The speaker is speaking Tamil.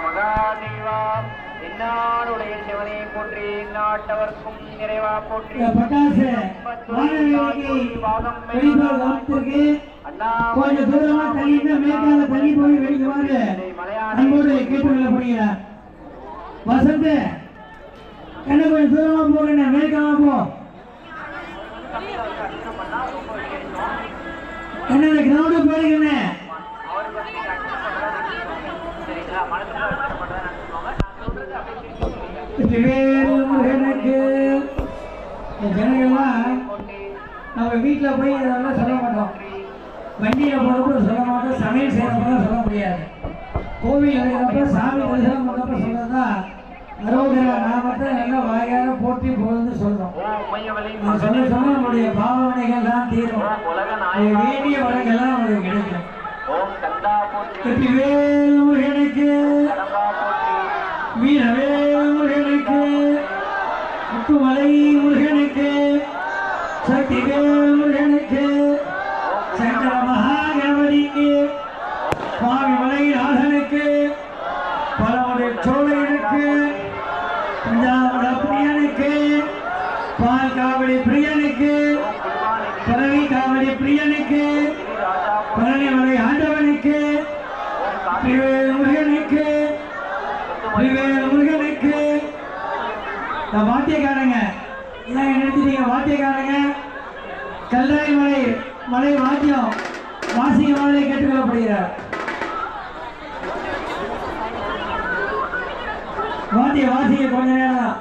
மகாதேவா என்னாடுடைய சிவனை போற்றி நாட்டவர்க்கும் நிறைவா போற்றி கொஞ்சம் தூரமா தள்ளி மேற்கால தள்ளி போய் வெளிக்குவாரு அன்போடு கேட்டுக்கொள்ளப்படுகிறார். வசந்த் என்ன கொஞ்சம் தூரமா போறேன் மேற்கால போ என்ன கிரவுண்டு போறீங்கன்னு ஜனங்கள்லாம் நம்ம வீட்டில் போய் இதெல்லாம் சொல்ல மாட்டோம், வண்டியில் போகிறப்ப சொல்ல மாட்டோம், சமையல் செய்யறப்ப சொல்ல முடியாது. கோவில் இருக்கிறப்ப சாமி தரிசனம் பண்ணுறப்ப சொல்றதுதான் அரோகரா நாமத்தை நல்லா வாயார போற்றி போகுதுன்னு சொல்றோம். நான் சொல்ல சொன்ன நம்முடைய பாவனைகள் தான் தீரும், வேண்டிய வழங்கெல்லாம் நமக்கு கிடைக்கும். வெற்றிவேல் முருகனுக்கு, வீரவேல் முருகனுக்கு, முத்துமலை முருகனுக்கு, சக்திவேல் முருகனுக்கு, சங்கர மகாகணபதிக்கு, சுவாமிமலை நாதனுக்கு, பலமுறை சோழனுக்கு, பஞ்சாபட பிரியனுக்கு, பால் காவடி பிரியனுக்கு, பரவி காவடி பிரியனுக்கு, பழனிமலை ஆண்டவனுக்கு, முருகனுக்கு, முருகனுக்கு. வாத்தியக்காரங்க இதான் நிறுத்திட்டீங்க, வாத்தியக்காரங்க கல்லாய் மலை வாத்தியம் வாசிக்குமாறு கேட்டுக்கொள்ளப்படுகிறார். வாசிக்க கொஞ்ச நேரம் தான்.